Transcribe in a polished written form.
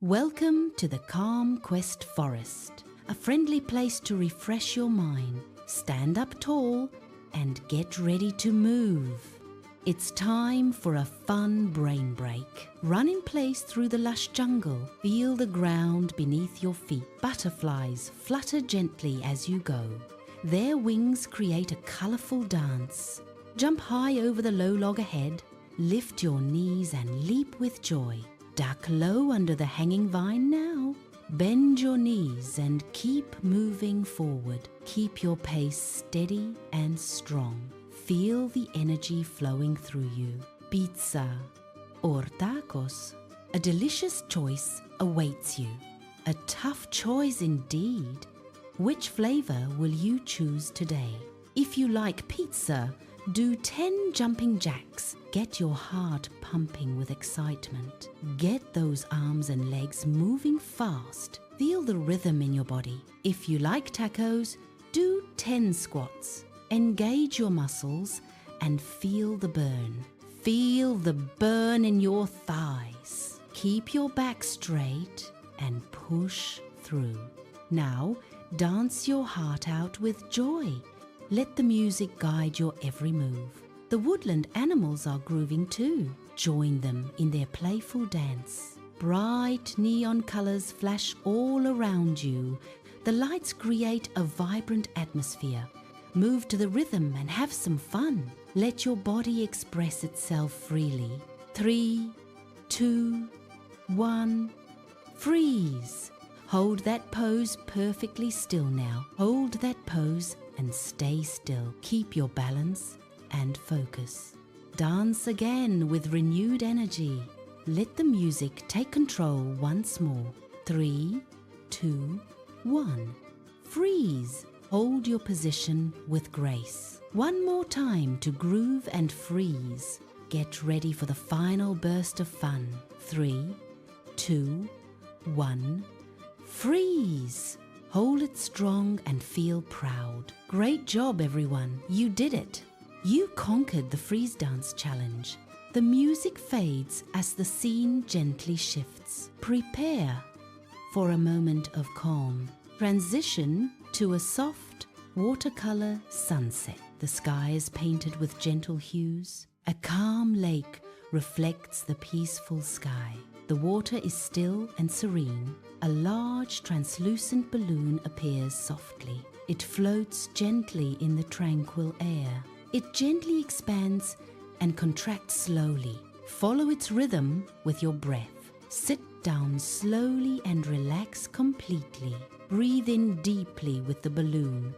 Welcome to the Calm Quest Forest, a friendly place to refresh your mind, stand up tall, and get ready to move. It's time for a fun brain break. Run in place through the lush jungle. Feel the ground beneath your feet. Butterflies flutter gently as you go. Their wings create a colorful dance. Jump high over the low log ahead. Lift your knees and leap with joy. Duck low under the hanging vine now. Bend your knees and keep moving forward. Keep your pace steady and strong. Feel the energy flowing through you. Pizza or tacos? A delicious choice awaits you. A tough choice indeed. Which flavor will you choose today? If you like pizza, do 10 jumping jacks. Get your heart pumping with excitement. Get those arms and legs moving fast. Feel the rhythm in your body. If you like tacos, do 10 squats. Engage your muscles and feel the burn. Feel the burn in your thighs. Keep your back straight and push through. Now, dance your heart out with joy. Let the music guide your every move. The woodland animals are grooving too. Join them in their playful dance. Bright neon colors flash all around you. The lights create a vibrant atmosphere. Move to the rhythm and have some fun. Let your body express itself freely. 3, 2, 1, freeze. Hold that pose perfectly still now. Hold that pose and stay still. Keep your balance and focus. Dance again with renewed energy. Let the music take control once more. 3, 2, 1. Freeze. Hold your position with grace. One more time to groove and freeze. Get ready for the final burst of fun. 3, 2, 1. Freeze. Hold it strong and feel proud. Great job, everyone. You did it. You conquered the freeze dance challenge. The music fades as the scene gently shifts. Prepare for a moment of calm. Transition to a soft watercolor sunset. The sky is painted with gentle hues. A calm lake reflects the peaceful sky. The water is still and serene. A large translucent balloon appears softly. It floats gently in the tranquil air. It gently expands and contracts slowly. Follow its rhythm with your breath. Sit down slowly and relax completely. Breathe in deeply with the balloon.